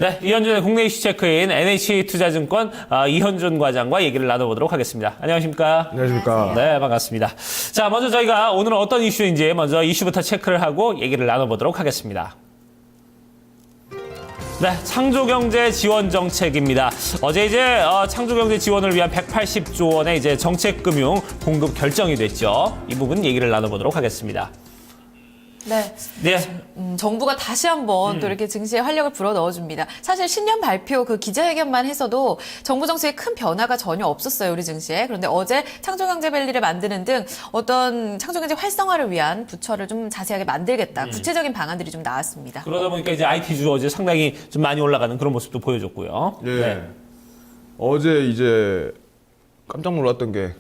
네, 이현준의 국내 이슈 체크인 NH투자증권 이현준 과장과 얘기를 나눠보도록 하겠습니다. 안녕하십니까? 안녕하십니까? 네, 반갑습니다. 자, 먼저 저희가 오늘은 어떤 이슈인지 먼저 이슈부터 체크를 하고 얘기를 나눠보도록 하겠습니다. 네, 창조경제 지원 정책입니다. 어제 이제 창조경제 지원을 위한 180조 원의 이제 정책금융 공급 결정이 됐죠. 이 부분 얘기를 나눠보도록 하겠습니다. 네. 네. 정부가 다시 한번 또 이렇게 증시에 활력을 불어 넣어줍니다. 사실 신년 발표 그 기자회견만 해서도 정부 정책에 큰 변화가 전혀 없었어요, 우리 증시에. 그런데 어제 창조경제밸리를 만드는 등 어떤 창조경제 활성화를 위한 부처를 좀 자세하게 만들겠다. 구체적인 방안들이 좀 나왔습니다. 그러다 보니까 이제 IT주 어제 상당히 좀 많이 올라가는 그런 모습도 보여줬고요. 예. 네. 어제 이제 깜짝 놀랐던 게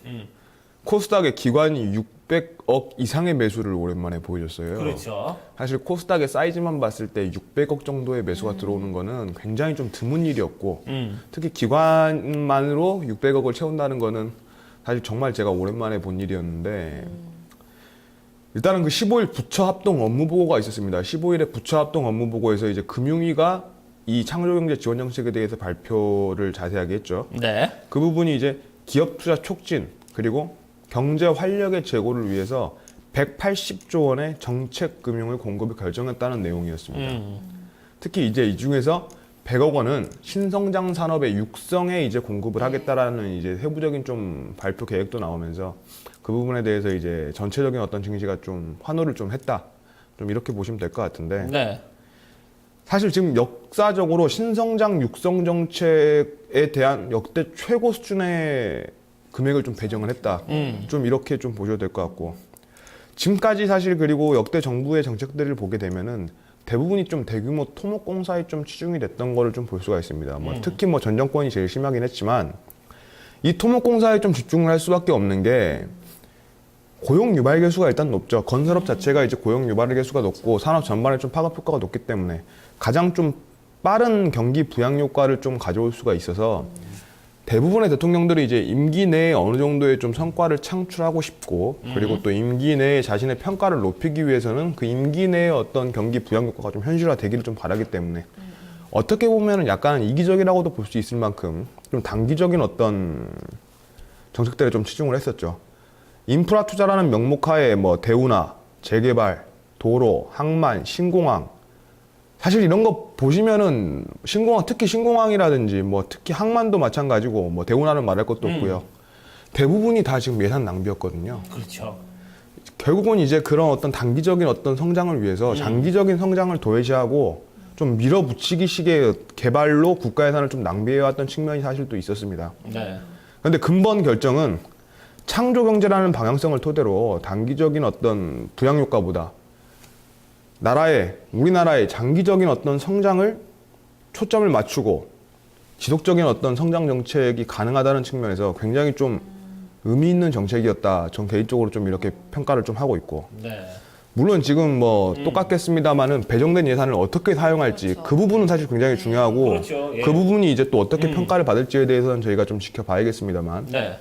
코스닥의 기관이 600억 이상의 매수를 오랜만에 보여줬어요. 그렇죠. 사실 코스닥의 사이즈만 봤을 때 600억 정도의 매수가 들어오는 거는 굉장히 좀 드문 일이었고 특히 기관만으로 600억을 채운다는 거는 사실 정말 제가 오랜만에 본 일이었는데 일단은 그 15일 부처 합동 업무 보고가 있었습니다. 15일에 부처 합동 업무 보고에서 이제 금융위가 이 창조경제 지원 정책에 대해서 발표를 자세하게 했죠. 네. 그 부분이 이제 기업 투자 촉진 그리고 경제 활력의 제고를 위해서 180조 원의 정책 금융을 공급을 결정했다는 내용이었습니다. 특히 이제 이 중에서 100억 원은 신성장 산업의 육성에 이제 공급을 하겠다라는 이제 세부적인 좀 발표 계획도 나오면서 그 부분에 대해서 이제 전체적인 어떤 증시가 좀 환호를 좀 했다. 좀 이렇게 보시면 될 것 같은데. 네. 사실 지금 역사적으로 신성장 육성 정책에 대한 역대 최고 수준의 금액을 좀 배정을 했다. 좀 이렇게 좀 보셔도 될 것 같고. 지금까지 사실 그리고 역대 정부의 정책들을 보게 되면은 대부분이 좀 대규모 토목공사에 좀 치중이 됐던 거를 좀 볼 수가 있습니다. 뭐 특히 뭐 전 정권이 제일 심하긴 했지만 이 토목공사에 좀 집중을 할 수밖에 없는 게 고용 유발 계수가 일단 높죠. 건설업 자체가 이제 고용 유발 계수가 높고 산업 전반에 좀 파급 효과가 높기 때문에 가장 좀 빠른 경기 부양 효과를 좀 가져올 수가 있어서 대부분의 대통령들이 이제 임기 내에 어느 정도의 좀 성과를 창출하고 싶고 그리고 또 임기 내에 자신의 평가를 높이기 위해서는 그 임기 내에 어떤 경기 부양 효과가 좀 현실화되기를 좀 바라기 때문에 어떻게 보면은 약간 이기적이라고도 볼 수 있을 만큼 좀 단기적인 어떤 정책들에 좀 치중을 했었죠. 인프라 투자라는 명목하에 뭐 대운하, 재개발, 도로, 항만, 신공항 사실 이런 거 보시면은 신공항 특히 신공항이라든지 뭐 특히 항만도 마찬가지고 뭐 대운하는 말할 것도 없고요. 대부분이 다 지금 예산 낭비였거든요. 그렇죠. 결국은 이제 그런 어떤 단기적인 어떤 성장을 위해서 장기적인 성장을 도외시하고 좀 밀어붙이기식의 개발로 국가 예산을 좀 낭비해왔던 측면이 사실 또 있었습니다. 네. 그런데 근본 결정은 창조경제라는 방향성을 토대로 단기적인 어떤 부양 효과보다 우리나라의 장기적인 어떤 성장을 초점을 맞추고 지속적인 어떤 성장 정책이 가능하다는 측면에서 굉장히 좀 의미 있는 정책이었다. 전 개인적으로 좀 이렇게 평가를 좀 하고 있고. 네. 물론 지금 뭐 똑같겠습니다만은 배정된 예산을 어떻게 사용할지 그렇죠. 그 부분은 사실 굉장히 중요하고 그렇죠. 예. 그 부분이 이제 또 어떻게 평가를 받을지에 대해서는 저희가 좀 지켜봐야겠습니다만 네.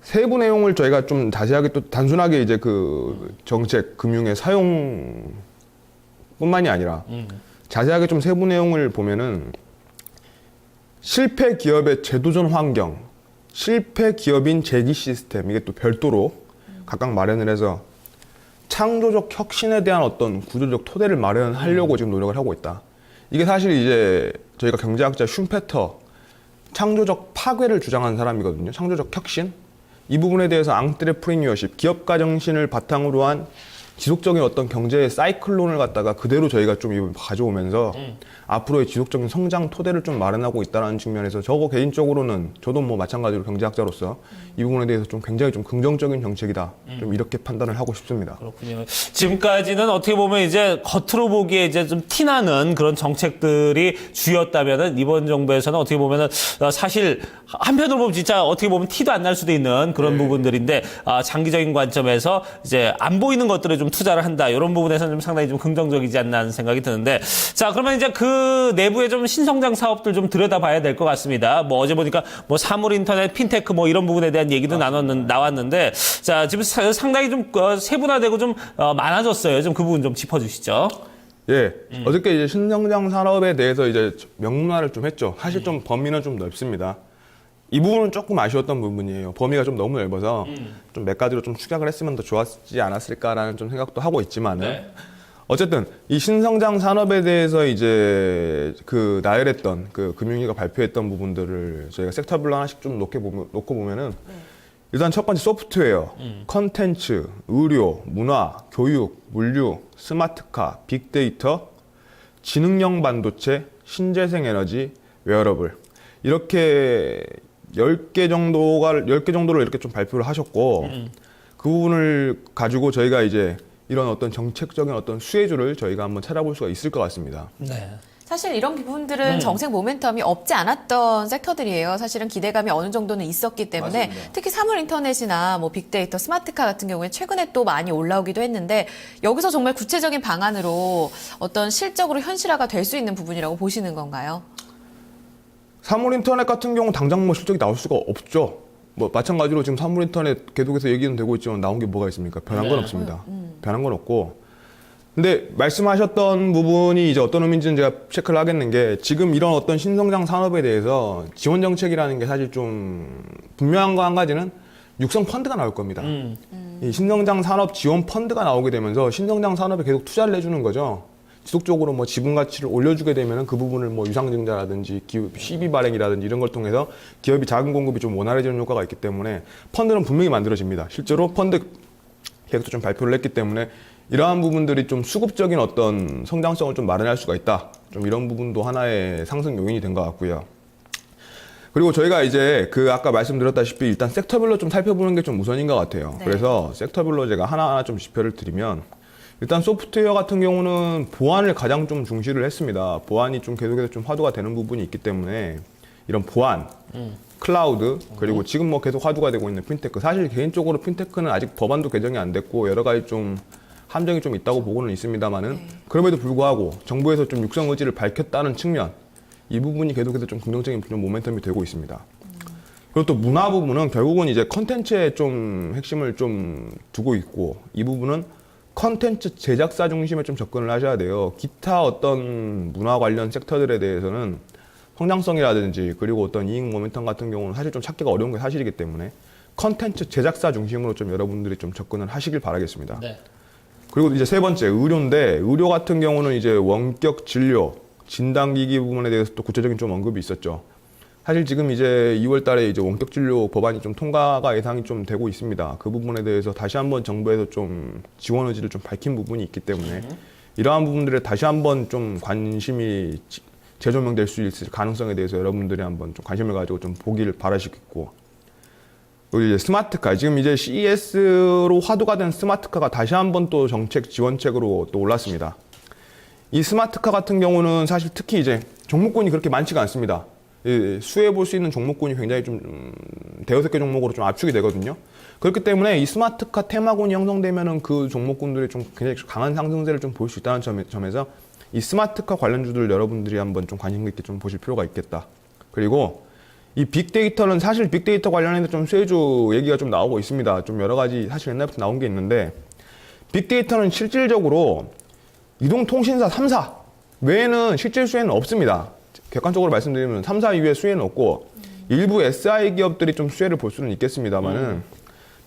세부 내용을 저희가 좀 자세하게 또 단순하게 이제 그 정책 금융의 사용뿐만이 아니라 자세하게 좀 세부 내용을 보면은 실패 기업의 제도전 환경, 실패 기업인 재기 시스템 이게 또 별도로 각각 마련을 해서 창조적 혁신에 대한 어떤 구조적 토대를 마련하려고 지금 노력을 하고 있다. 이게 사실 이제 저희가 경제학자 슌페터 창조적 파괴를 주장하는 사람이거든요. 창조적 혁신. 이 부분에 대해서 앙트레프리니어십, 기업가 정신을 바탕으로 한 지속적인 어떤 경제의 사이클론을 갖다가 그대로 저희가 좀 가져오면서 앞으로의 지속적인 성장 토대를 좀 마련하고 있다는 측면에서 저거 개인적으로는 저도 뭐 마찬가지로 경제학자로서 이 부분에 대해서 좀 굉장히 좀 긍정적인 정책이다. 좀 이렇게 판단을 하고 싶습니다. 그렇군요. 지금까지는 어떻게 보면 이제 겉으로 보기에 이제 좀 티나는 그런 정책들이 주였다면은 이번 정부에서는 어떻게 보면은 사실 한편으로 보면 진짜 어떻게 보면 티도 안 날 수도 있는 그런 부분들인데 장기적인 관점에서 이제 안 보이는 것들을 좀 투자를 한다. 이런 부분에서는 좀 상당히 좀 긍정적이지 않나 하는 생각이 드는데 자, 그러면 이제 그 내부의 좀 신성장 사업들 좀 들여다봐야 될 것 같습니다. 뭐 어제 보니까 뭐 사물 인터넷, 핀테크 뭐 이런 부분에 대한 얘기도 나왔는데 자, 지금 상당히 좀 세분화되고 좀 많아졌어요. 좀 그 부분 좀 짚어주시죠. 예, 어저께 이제 신성장 산업에 대해서 이제 명문화를 좀 했죠. 사실 좀 범위는 좀 넓습니다. 이 부분은 조금 아쉬웠던 부분이에요. 범위가 좀 너무 넓어서 좀 몇 가지로 좀 축약을 했으면 더 좋았지 않았을까라는 좀 생각도 하고 있지만은 네. 어쨌든 이 신성장 산업에 대해서 이제 그 나열했던 그 금융위가 발표했던 부분들을 저희가 섹터별로 하나씩 좀 놓고 보면은 일단 첫 번째 소프트웨어, 컨텐츠, 의료, 문화, 교육, 물류, 스마트카, 빅데이터, 지능형 반도체, 신재생 에너지, 웨어러블 이렇게 10개 정도를 이렇게 좀 발표를 하셨고 그 부분을 가지고 저희가 이제 이런 어떤 정책적인 어떤 수혜주를 저희가 한번 찾아볼 수가 있을 것 같습니다. 네. 사실 이런 부분들은 정책 모멘텀이 없지 않았던 섹터들이에요. 사실은 기대감이 어느 정도는 있었기 때문에 맞습니다. 특히 사물 인터넷이나 뭐 빅데이터, 스마트카 같은 경우에 최근에 또 많이 올라오기도 했는데 여기서 정말 구체적인 방안으로 어떤 실적으로 현실화가 될 수 있는 부분이라고 보시는 건가요? 사물 인터넷 같은 경우 당장 뭐 실적이 나올 수가 없죠. 뭐 마찬가지로 지금 사물 인터넷 계속해서 얘기는 되고 있지만 나온 게 뭐가 있습니까? 변한 건 없습니다. 변한 건 없고. 근데 말씀하셨던 부분이 이제 어떤 의미인지는 제가 체크를 하겠는 게 지금 이런 어떤 신성장 산업에 대해서 지원 정책이라는 게 사실 좀 분명한 거 한 가지는 육성 펀드가 나올 겁니다. 이 신성장 산업 지원 펀드가 나오게 되면서 신성장 산업에 계속 투자를 해주는 거죠. 지속적으로 뭐 지분 가치를 올려주게 되면은 그 부분을 뭐 유상증자라든지 기업 시비 발행이라든지 이런 걸 통해서 기업이 자금 공급이 좀 원활해지는 효과가 있기 때문에 펀드는 분명히 만들어집니다. 실제로 펀드 계획도 좀 발표를 했기 때문에 이러한 부분들이 좀 수급적인 어떤 성장성을 좀 마련할 수가 있다. 좀 이런 부분도 하나의 상승 요인이 된 것 같고요. 그리고 저희가 이제 그 아까 말씀드렸다시피 일단 섹터별로 좀 살펴보는 게 좀 우선인 것 같아요. 네. 그래서 섹터별로 제가 하나하나 좀 지표를 드리면 일단 소프트웨어 같은 경우는 보안을 가장 좀 중시를 했습니다. 보안이 좀 계속해서 좀 화두가 되는 부분이 있기 때문에 이런 보안, 클라우드, 그리고 지금 뭐 계속 화두가 되고 있는 핀테크. 사실 개인적으로 핀테크는 아직 법안도 개정이 안 됐고 여러 가지 좀 함정이 좀 있다고 보고는 있습니다만은 그럼에도 불구하고 정부에서 좀 육성 의지를 밝혔다는 측면 이 부분이 계속해서 좀 긍정적인 좀 모멘텀이 되고 있습니다. 그리고 또 문화 부분은 결국은 이제 컨텐츠에 좀 핵심을 좀 두고 있고 이 부분은 컨텐츠 제작사 중심에 좀 접근을 하셔야 돼요. 기타 어떤 문화 관련 섹터들에 대해서는 성장성이라든지 그리고 어떤 이익 모멘텀 같은 경우는 사실 좀 찾기가 어려운 게 사실이기 때문에 컨텐츠 제작사 중심으로 좀 여러분들이 좀 접근을 하시길 바라겠습니다. 네. 그리고 이제 세 번째 의료인데 의료 같은 경우는 이제 원격 진료, 진단기기 부분에 대해서 또 구체적인 좀 언급이 있었죠. 사실 지금 이제 2월 달에 이제 원격 진료 법안이 좀 통과가 예상이 좀 되고 있습니다. 그 부분에 대해서 다시 한번 정부에서 좀 지원 의지를 좀 밝힌 부분이 있기 때문에 이러한 부분들에 다시 한번 좀 관심이 재조명될 수 있을 가능성에 대해서 여러분들이 한번 좀 관심을 가지고 좀 보기를 바라시겠고. 그리고 이제 스마트카, 지금 이제 CES로 화두가 된 스마트카가 다시 한번 또 정책 지원책으로 또 올랐습니다. 이 스마트카 같은 경우는 사실 특히 이제 종목군이 그렇게 많지가 않습니다. 수혜해 볼 수 있는 종목군이 굉장히 좀 대여섯 개 종목으로 좀 압축이 되거든요. 그렇기 때문에 이 스마트카 테마군이 형성되면은 그 종목군들이 좀 굉장히 강한 상승세를 좀 볼 수 있다는 점에서 이 스마트카 관련주들 여러분들이 한번 좀 관심 있게 좀 보실 필요가 있겠다. 그리고 이 빅데이터는 사실 빅데이터 관련해서 좀 수혜주 얘기가 좀 나오고 있습니다. 좀 여러 가지 사실 옛날부터 나온 게 있는데 빅데이터는 실질적으로 이동통신사 3사 외에는 실질 수혜는 없습니다. 객관적으로 말씀드리면 3사 이후에 수혜는 없고 일부 SI 기업들이 좀 수혜를 볼 수는 있겠습니다만은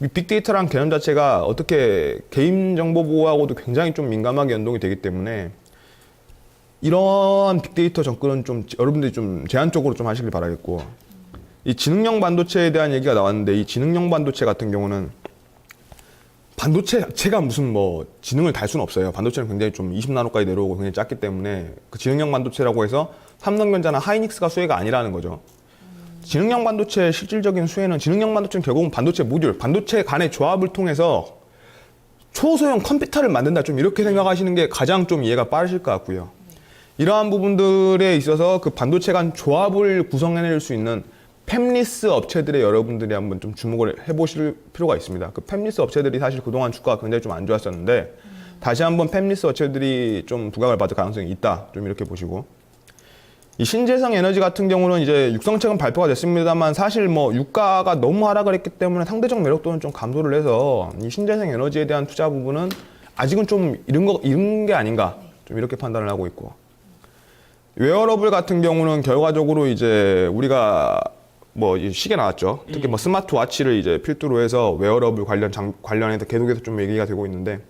이 빅데이터라는 개념 자체가 어떻게 개인정보 보호하고도 굉장히 좀 민감하게 연동이 되기 때문에 이런 빅데이터 접근은 좀 여러분들이 좀 제한적으로 좀 하시길 바라겠고 이 지능형 반도체에 대한 얘기가 나왔는데 이 지능형 반도체 같은 경우는 반도체 자체가 무슨 뭐 지능을 달 수는 없어요. 반도체는 굉장히 좀 20나노까지 내려오고 굉장히 작기 때문에 그 지능형 반도체라고 해서 삼성전자나 하이닉스가 수혜가 아니라는 거죠. 지능형 반도체의 실질적인 수혜는 지능형 반도체는 결국은 반도체 모듈, 반도체 간의 조합을 통해서 초소형 컴퓨터를 만든다. 좀 이렇게 생각하시는 게 가장 좀 이해가 빠르실 것 같고요. 이러한 부분들에 있어서 그 반도체 간 조합을 구성해낼 수 있는 팹리스 업체들에 여러분들이 한번 좀 주목을 해보실 필요가 있습니다. 그 팹리스 업체들이 사실 그동안 주가가 굉장히 좀 안 좋았었는데 다시 한번 팹리스 업체들이 좀 부각을 받을 가능성이 있다. 좀 이렇게 보시고 이 신재생 에너지 같은 경우는 이제 육성책은 발표가 됐습니다만 사실 뭐 유가가 너무 하락을 했기 때문에 상대적 매력도는 좀 감소를 해서 이 신재생 에너지에 대한 투자 부분은 아직은 좀 이른 게 아닌가 좀 이렇게 판단을 하고 있고 웨어러블 같은 경우는 결과적으로 이제 우리가 뭐 시계 나왔죠. 특히 뭐 스마트워치를 이제 필두로 해서 웨어러블 관련해서 계속해서 좀 얘기가 되고 있는데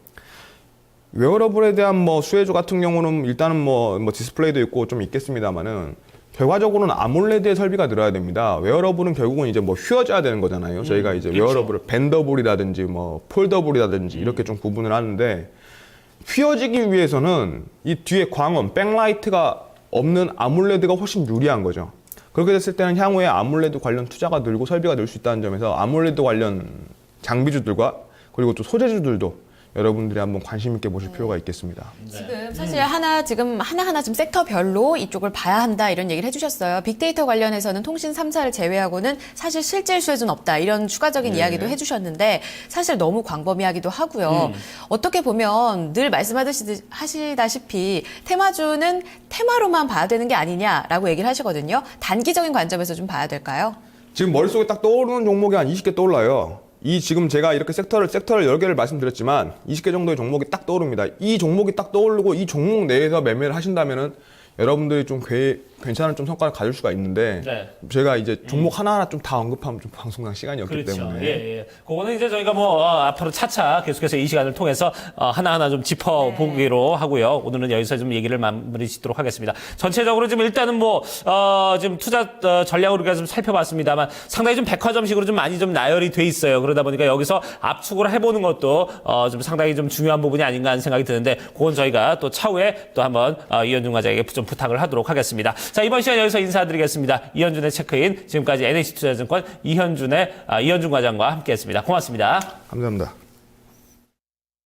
웨어러블에 대한 뭐 수혜주 같은 경우는 일단은 뭐 디스플레이도 있고 좀 있겠습니다만은 결과적으로는 아몰레드의 설비가 늘어야 됩니다. 웨어러블은 결국은 이제 뭐 휘어져야 되는 거잖아요. 저희가 이제 그렇죠. 웨어러블을 밴더블이라든지 뭐 폴더블이라든지 이렇게 좀 구분을 하는데 휘어지기 위해서는 이 뒤에 광원, 백라이트가 없는 아몰레드가 훨씬 유리한 거죠. 그렇게 됐을 때는 향후에 아몰레드 관련 투자가 늘고 설비가 늘 수 있다는 점에서 아몰레드 관련 장비주들과 그리고 또 소재주들도 여러분들이 한번 관심 있게 보실 필요가 있겠습니다. 지금 사실 지금 하나하나 좀 섹터별로 이쪽을 봐야 한다 이런 얘기를 해주셨어요. 빅데이터 관련해서는 통신 3사를 제외하고는 사실 실질 수혜주는 없다 이런 추가적인 이야기도 해주셨는데 사실 너무 광범위하기도 하고요. 어떻게 보면 늘 말씀하시다시피 테마주는 테마로만 봐야 되는 게 아니냐라고 얘기를 하시거든요. 단기적인 관점에서 좀 봐야 될까요? 지금 머릿속에 딱 떠오르는 종목이 한 20개 떠올라요. 지금 제가 이렇게 섹터를 여러 개를 말씀드렸지만 20개 정도의 종목이 딱 떠오릅니다. 이 종목이 딱 떠오르고 이 종목 내에서 매매를 하신다면은 여러분들이 좀 괜찮은 좀 성과를 가질 수가 있는데 네. 제가 이제 종목 하나하나 좀 다 언급하면 좀 방송당 시간이 없기 그렇죠. 때문에 예. 그거는 이제 저희가 앞으로 차차 계속해서 이 시간을 통해서 하나하나 좀 짚어보기로 하고요. 오늘은 여기서 좀 얘기를 마무리 짓도록 하겠습니다. 전체적으로 지금 일단은 지금 투자 전략을 우리가 좀 살펴봤습니다만 상당히 좀 백화점식으로 좀 많이 좀 나열이 돼 있어요. 그러다 보니까 여기서 압축을 해보는 것도 좀 상당히 좀 중요한 부분이 아닌가 하는 생각이 드는데 그건 저희가 또 차후에 또 한번 이현준 과장에게 좀 부탁을 하도록 하겠습니다. 자, 이번 시간 여기서 인사드리겠습니다. 이현준의 체크인 지금까지 NH투자증권 이현준 과장과 함께했습니다. 고맙습니다. 감사합니다.